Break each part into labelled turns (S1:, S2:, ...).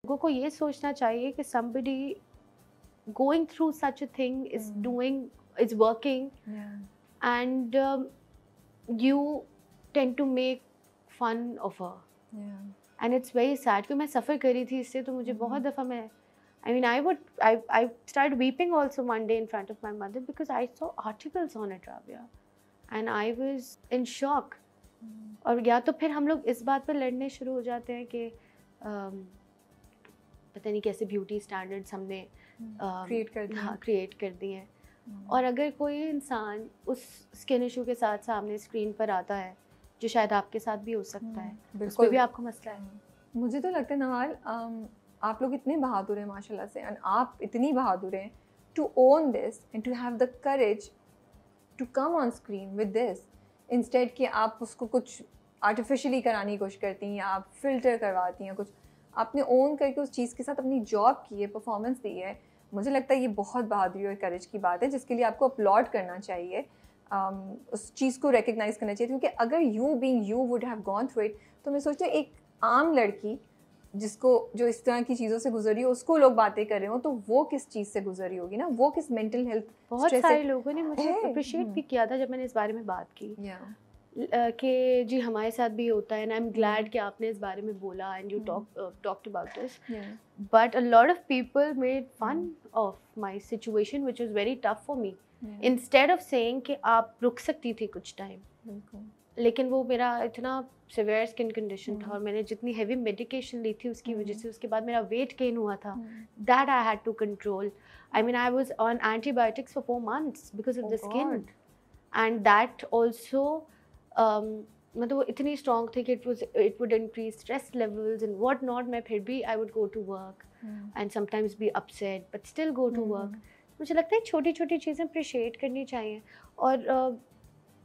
S1: लोगों को ये सोचना चाहिए कि somebody going through such a thing is working, and you tend to make fun of her, and it's very sad. क्योंकि मैं सफ़र करी थी इससे, तो मुझे बहुत दफ़ा I started weeping also one day in front of my mother because I saw articles on it, Rabia, and I was in shock. और या तो फिर हम लोग इस बात पर लड़ने शुरू हो जाते हैं कि पता नहीं कैसे ब्यूटी स्टैंडर्ड्स हमने क्रिएट कर दिए हैं, और अगर कोई इंसान उस स्किन इशू के साथ सामने स्क्रीन पर आता है, जो शायद आपके साथ भी हो सकता है, उस पर भी आपको मसला है।
S2: मुझे तो लगता है नवाल, आप लोग इतने बहादुर हैं माशाल्लाह से, और आप इतनी बहादुर हैं to own this and to have the courage to come on screen with this, instead कि आप उसको कुछ आर्टिफिशियली कराने की कोशिश करती हैं या आप फिल्टर करवाती हैं कुछ। आपने ओन करके उस चीज़ के साथ अपनी जॉब की है, परफॉर्मेंस दी है। मुझे लगता है ये बहुत बहादुरी और करेज की बात है, जिसके लिए आपको अपलॉड करना चाहिए, उस चीज़ को रिकग्नाइज़ करना चाहिए। क्योंकि अगर you being you would have gone through it, तो मैं सोचती हूँ एक आम लड़की जो इस तरह की चीज़ों से गुजरी हो, उसको लोग बातें कर रहे हो, तो वो किस चीज़ से गुजरी होगी ना, वो किस मेंटल हेल्थ।
S1: बहुत सारे लोगों ने मुझे अप्रिशिएट भी किया था जब मैंने इस बारे में बात की, कि जी हमारे साथ भी होता है, एंड आई एम ग्लैड कि आपने इस बारे में बोला and you talked about this, but a lot of people made fun of my situation which was very tough for me, instead of saying कि आप रुक सकती थी कुछ टाइम। लेकिन वो मेरा इतना सिवियर स्किन कंडीशन था, और मैंने जितनी हैवी मेडिकेशन ली थी उसकी वजह से, उसके बाद मेरा वेट गेन हुआ था, that I had to control. I mean I was on antibiotics for 4 months because of the skin, and that also मतलब वो इतनी स्ट्रॉन्ग थी कि it would increase stress levels and what not. मैं फिर भी I would go to work and sometimes be upset but still go to work. मुझे लगता है छोटी छोटी चीज़ें अप्रिशिएट करनी चाहिए, और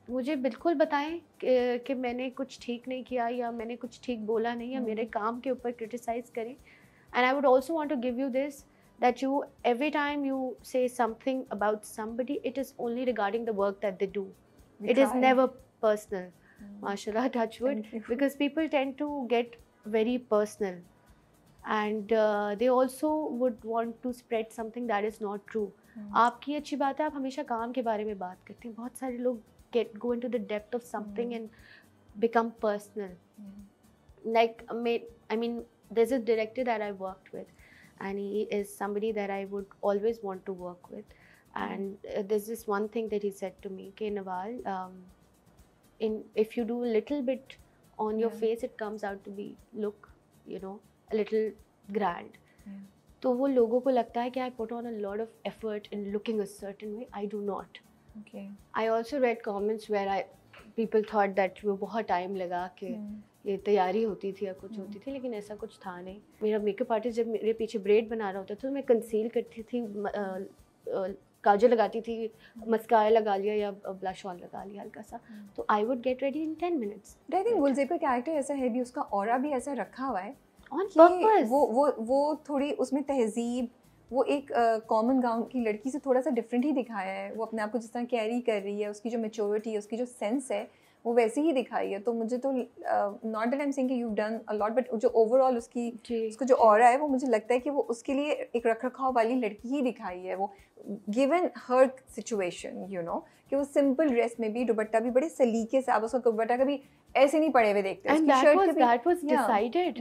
S1: मुझे बिल्कुल बताएं कि मैंने कुछ ठीक नहीं किया या मैंने कुछ ठीक बोला नहीं, या मेरे काम के ऊपर क्रिटिसाइज करें। And I would also want to give you this, that you every time you say something about somebody, it is only regarding the work that they do. It is never personal. Mashallah, touch wood, because people tend to get very personal, and they also would want to spread something that is not true. आपकी अच्छी बात है, आप हमेशा काम के बारे में बात करते हैं। बहुत सारे लोग go into the depth of something and become personal. Like I mean there's a director that I worked with, and he is somebody that I would always want to work with, and there's this one thing that he said to me, कि Nawal, if you do a little bit on your face, it comes out to be look, you know, a little grand. तो वो लोगों को लगता है कि I put on a lot of effort in looking a certain way. I do not.
S2: Okay.
S1: I also read comments where people thought that वो बहुत time लगा कि ये तैयारी होती थी या कुछ होती थी, लेकिन ऐसा कुछ था नहीं। मेरा मेकअप आर्टिस्ट जब मेरे पीछे ब्रेड बना रहा होता था, तो मैं कंसील करती थी, काजल लगाती थी, मस्कारा लगा लिया या ब्लश ऑन लगा लिया हल्का सा, तो I would get ready in 10 minutes.
S2: I think Gulzeb का कैरेक्टर ऐसा है भी, उसका ऑरा भी ऐसा रखा हुआ है
S1: ऑन पर्पस।
S2: वो थोड़ी उसमें तहजीब, वो एक कॉमन गाउन की लड़की से थोड़ा सा डिफरेंट ही दिखाया है। वो अपने आप को जिस तरह कैरी कर रही है, उसकी जो मैच्योरिटी है, उसकी जो सेंस है, वो वैसे ही दिखाई है। तो मुझे तो not that I am saying कि you done a lot, but जो ओवरऑल उसको जो ऑरा है, वो मुझे लगता है कि वो उसके लिए एक रखरखाव वाली लड़की ही दिखाई है। वो given her situation, you know, कि वो सिंपल ड्रेस में भी, दुपट्टा भी बड़े सलीके से, आप उसका दुपट्टा कभी ऐसे नहीं पड़े हुए देखते।
S1: And that was decided.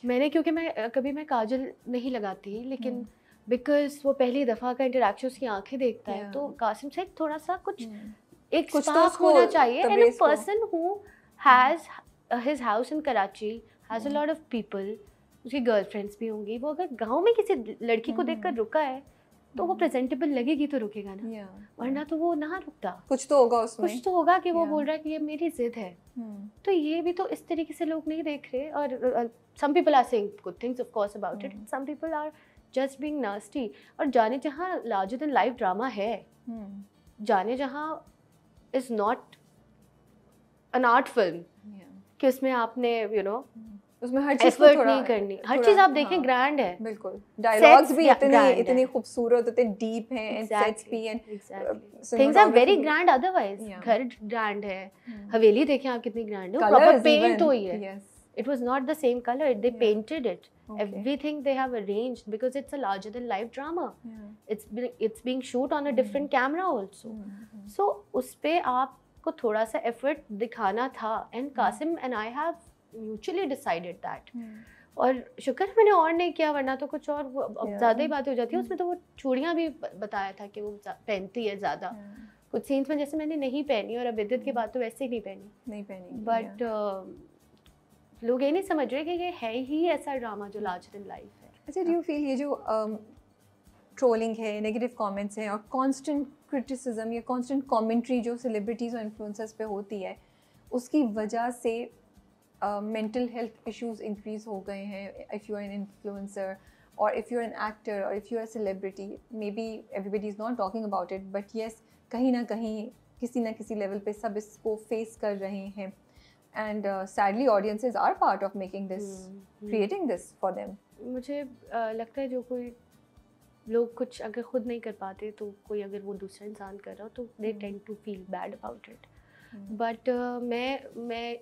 S1: मैंने, क्योंकि मैं काजल नहीं लगाती, लेकिन बिकॉज वो पहली दफ़ा का इंटरेक्शन उसकी आंखें देखता है, तो कासिम से थोड़ा सा कुछ एक स्पार्क होना चाहिए। And a person who has his house in Karachi has a lot of people, उसकी गर्लफ्रेंड्स भी होंगी, वो अगर गांव में किसी लड़की को देखकर रुका है तो वो प्रेजेंटेबल लगेगी तो रुकेगा ना, वरना तो वो ना रुकता।
S2: कुछ तो होगा उसमें,
S1: कुछ तो होगा कि वो बोल रहा है कि ये मेरी जिद है। तो ये भी तो इस तरीके से लोग नहीं देख रहे। और some people are saying good things of course about it, some people are just being nasty. और जाने जहाँ लार्जर देन लाइफ ड्रामा है, जाने जहाँ is not an art film, कि उसमें आपने
S2: उसमें हर चीज
S1: एफर्ट नहीं करनी, हर चीज आप देखें ग्रैंड है।
S2: बिल्कुल, डायलॉग्स भी इतनी खूबसूरत होते, डीप हैं, एंड सेट्स भी, and
S1: things are very grand. Otherwise घर ग्रैंड है, हवेली देखें आप कितनी ग्रैंड है, प्रॉपर पेंट हुई है। It was not the same color. They painted it. Everything they have arranged because it's a larger than life drama. It's being shoot on a different camera also. So उस पे आपको थोड़ा सा effort दिखाना था. And Qasim and I have mutually decided that. और शुक्र मैंने और नहीं किया, वरना तो कुछ और ज़्यादा ही बात हो जाती है. उसमें तो वो चूड़ियाँ भी बताया था कि वो पहनती है ज़्यादा. कुछ सीन्स में जैसे मैंने नहीं पहनी, और अबिद्दत के बाद तो वैसे ही नहीं पहनी. बट लोग ये नहीं समझ रहे कि ये है ही ऐसा ड्रामा जो लार्जर देन लाइफ है.
S2: अच्छा, डू यू फील ये जो ट्रोलिंग है, नेगेटिव कमेंट्स हैं और कांस्टेंट क्रिटिसिज्म या कांस्टेंट कमेंट्री जो सेलिब्रिटीज़ और इन्फ्लुएंसर्स पे होती है, उसकी वजह से मेंटल हेल्थ इश्यूज इंक्रीज हो गए हैं? If you are an influencer or if you are an actor or if you are celebrity, maybe everybody is not talking about it, but yes, कहीं ना कहीं किसी ना किसी लेवल पे सब इसको फेस कर रहे हैं. And sadly audiences are part of making this, creating this for them.
S1: मुझे लगता है जो कोई लोग कुछ अगर खुद नहीं कर पाते तो कोई अगर वो दूसरा इंसान कर रहा हो तो they tend to feel bad about it. But मैं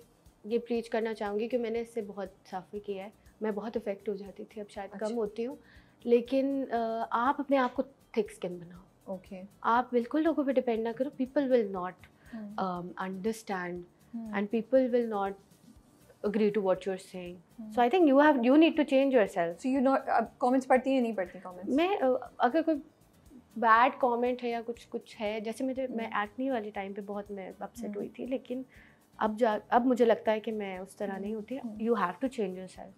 S1: ये प्रीच करना चाहूँगी कि मैंने इससे बहुत सफ़र किया है. मैं बहुत इफ़ेक्ट हो जाती थी, अब शायद कम होती हूँ, लेकिन आप अपने आप को थिक स्किन बनाओ. आप बिल्कुल लोगों पे डिपेंड ना करो. People will not understand. And people will not agree to what you're saying. So I think you need to change yourself.
S2: So you not comments पढ़ती है, नहीं पढ़ती comments?
S1: मैं अगर कोई बैड कमेंट है या कुछ है, जैसे मैं एक्ने वाले टाइम पे बहुत मैं अपसेट हुई थी, लेकिन अब मुझे लगता है कि मैं उस तरह नहीं होती. You have to change yourself.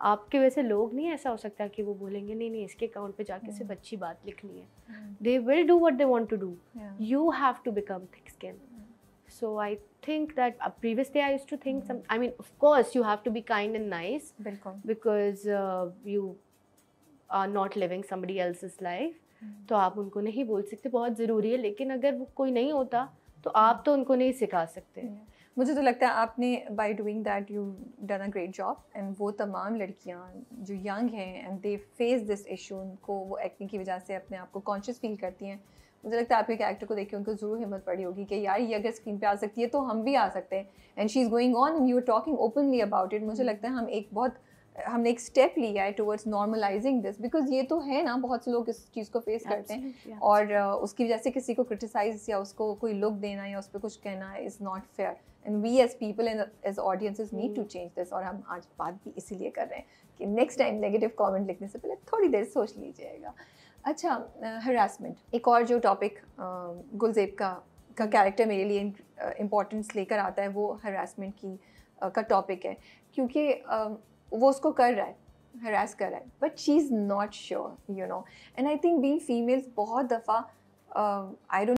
S1: आपके वैसे लोग नहीं ऐसा हो सकता कि वो बोलेंगे नहीं इसके अकाउंट पे जाके सिर्फ अच्छी बात लिखनी है. They will do what they want to do. You have to become thick skinned. So I think that previously I used to think I mean, of course you have to be kind and nice because you are not living somebody else's life. तो आप उनको नहीं बोल सकते, बहुत ज़रूरी है, लेकिन अगर वो कोई नहीं होता तो आप तो उनको नहीं सिखा सकते.
S2: मुझे तो लगता है आपने by doing that you done a great job. and वो तमाम लड़कियाँ जो young हैं and they face this issue, उनको वो एक्टिंग की वजह से अपने आप को कॉन्शियस फील करती हैं, मुझे लगता है आपके कैरेक्टर को देख के उनको ज़रूर हिम्मत पड़ी होगी कि यार ये अगर स्क्रीन पे आ सकती है तो हम भी आ सकते हैं. And she is going on and you are talking openly about it. मुझे लगता है हमने एक स्टेप लिया है टुवर्ड्स नॉर्मलाइजिंग दिस, बिकॉज ये तो है ना, बहुत से लोग इस चीज़ को फेस करते हैं और उसकी वजह से किसी को क्रिटिसाइज या उसको कोई लुक देना या उस पर कुछ कहना is not fair. And we as people and as audiences need to change this. और हम आज बात भी इसीलिए कर रहे हैं कि नेक्स्ट टाइम नेगेटिव कॉमेंट लिखने से पहले थोड़ी देर सोच लीजिएगा. अच्छा, हरासमेंट एक और जो टॉपिक गुलज़ेब का कैरेक्टर मेरे लिए इम्पोर्टेंस लेकर आता है, वो हरासमेंट का टॉपिक है, क्योंकि वो उसको कर रहा है, हरास कर रहा है, but she is not sure, you know. And I think being females बहुत दफ़ा आई डोंट